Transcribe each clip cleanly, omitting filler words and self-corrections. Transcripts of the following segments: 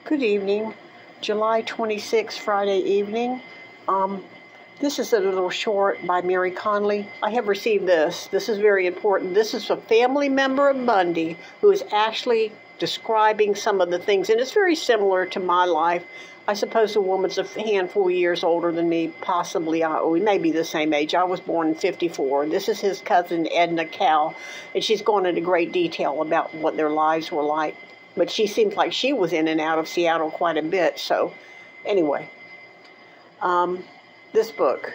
Good evening, July 26th, Friday evening. This is a little short by Mary Conley. I have received this. This is very important. This is a family member of Bundy who is actually describing some of the things, and it's very similar to my life. I suppose the woman's a handful of years older than me, possibly. We may be the same age. I was born in 54. This is his cousin, Edna Cal, and she's gone into great detail about what their lives were like. But she seems like she was in and out of Seattle quite a bit. So, anyway, this book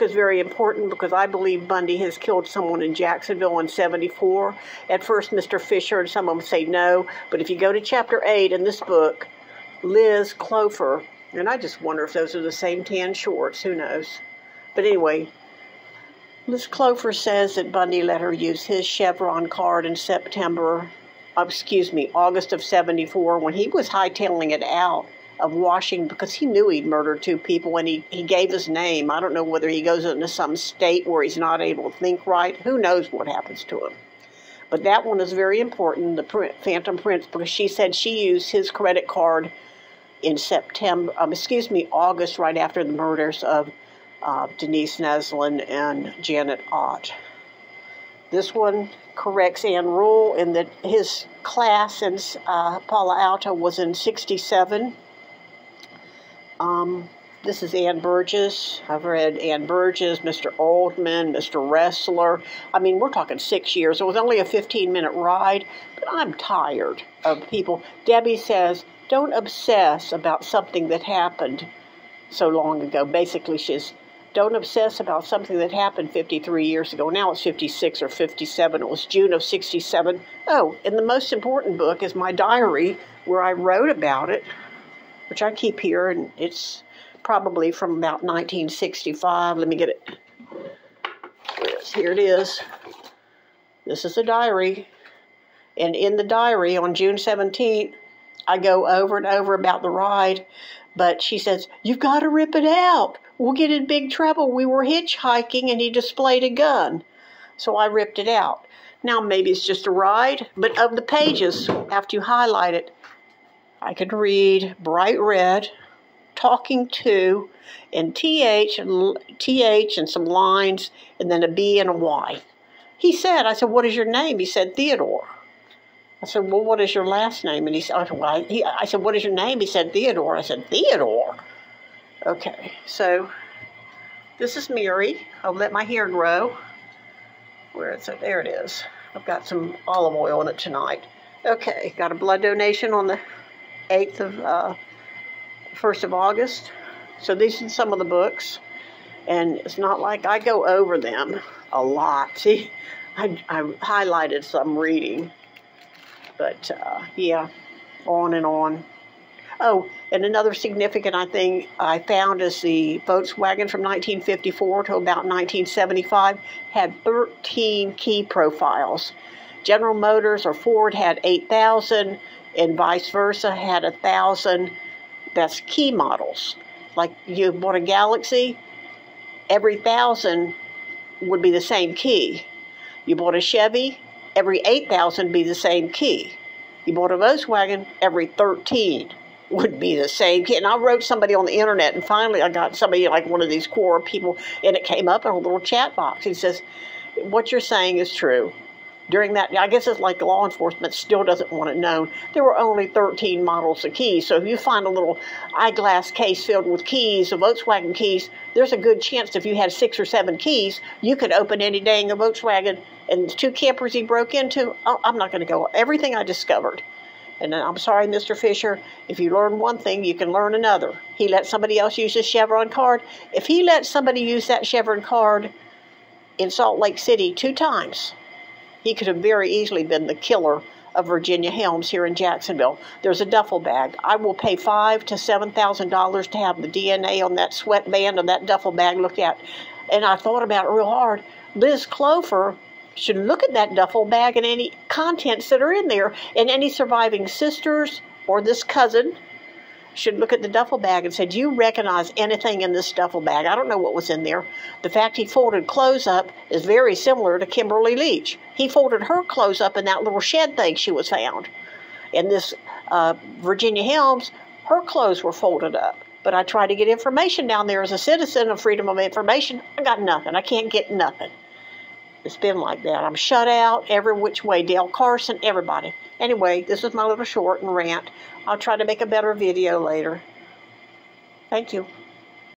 is very important because I believe Bundy has killed someone in Jacksonville in 74. At first, Mr. Fisher and some of them say no. But if you go to chapter 8 in this book, Liz Clover, and I just wonder if those are the same tan shorts. Who knows? But anyway, Liz Clover says that Bundy let her use his Chevron card in August of 74, when he was hightailing it out of Washington because he knew he'd murdered two people, and he gave his name. I don't know whether he goes into some state where he's not able to think right. Who knows what happens to him? But that one is very important, the Phantom Prince, because she said she used his credit card in August, right after the murders of Denise Neslin and Janet Ott. This one corrects Ann Rule in that his class in Palo Alto was in 67. This is Ann Burgess. I've read Ann Burgess, Mr. Oldman, Mr. Wrestler. I mean, we're talking 6 years. It was only a 15-minute ride, but I'm tired of people. Debbie says, don't obsess about something that happened so long ago. Basically, don't obsess about something that happened 53 years ago. Now it's 56 or 57. It was June of 67. Oh, and the most important book is my diary where I wrote about it, which I keep here, and it's probably from about 1965. Let me get it. Here it is. This is a diary. And in the diary on June 17th, I go over and over about the ride, but she says, you've got to rip it out. We'll get in big trouble. We were hitchhiking and he displayed a gun. So I ripped it out. Now maybe it's just a ride, but of the pages, after you highlight it, I could read bright red, talking to, and TH and some lines, and then a B and a Y. I said, what is your name? He said, Theodore. I said, well, what is your last name? And he said, I said, what is your name? He said, Theodore. I said, Theodore? Okay, so this is Mary. I'll let my hair grow. Where is it? There it is. I've got some olive oil in it tonight. Okay, got a blood donation on the 1st of August. So these are some of the books. And it's not like I go over them a lot. See, I highlighted some reading. But, yeah, on and on. Oh, and another significant thing I found is the Volkswagen from 1954 to about 1975 had 13 key profiles. General Motors or Ford had 8,000, and vice versa had 1,000. That's key models. Like you bought a Galaxy, every 1,000 would be the same key. You bought a Chevy, every 8,000 be the same key. You bought a Volkswagen, every 13 would be the same key. And I wrote somebody on the internet, and finally I got somebody like one of these Quora people, and it came up in a little chat box. He says, what you're saying is true. During that, I guess it's like law enforcement still doesn't want it known. There were only 13 models of keys. So if you find a little eyeglass case filled with keys, of Volkswagen keys, there's a good chance if you had 6 or 7 keys, you could open any dang Volkswagen. And the 2 campers he broke into, I'm not going to go. Everything I discovered. And I'm sorry, Mr. Fisher, if you learn one thing, you can learn another. He let somebody else use his Chevron card. If he let somebody use that Chevron card in Salt Lake City 2 times, he could have very easily been the killer of Virginia Helms here in Jacksonville. There's a duffel bag. I will pay $5,000 to $7,000 to have the DNA on that sweatband of that duffel bag looked at. And I thought about it real hard. Liz Clover should look at that duffel bag and any contents that are in there, and any surviving sisters or this cousin should look at the duffel bag and say, do you recognize anything in this duffel bag? I don't know what was in there. The fact he folded clothes up is very similar to Kimberly Leach. He folded her clothes up in that little shed thing she was found. And this Virginia Helms, her clothes were folded up. But I tried to get information down there as a citizen of Freedom of Information. I got nothing. I can't get nothing. It's been like that. I'm shut out every which way. Dale Carson, everybody. Anyway, this is my little short and rant. I'll try to make a better video later. Thank you.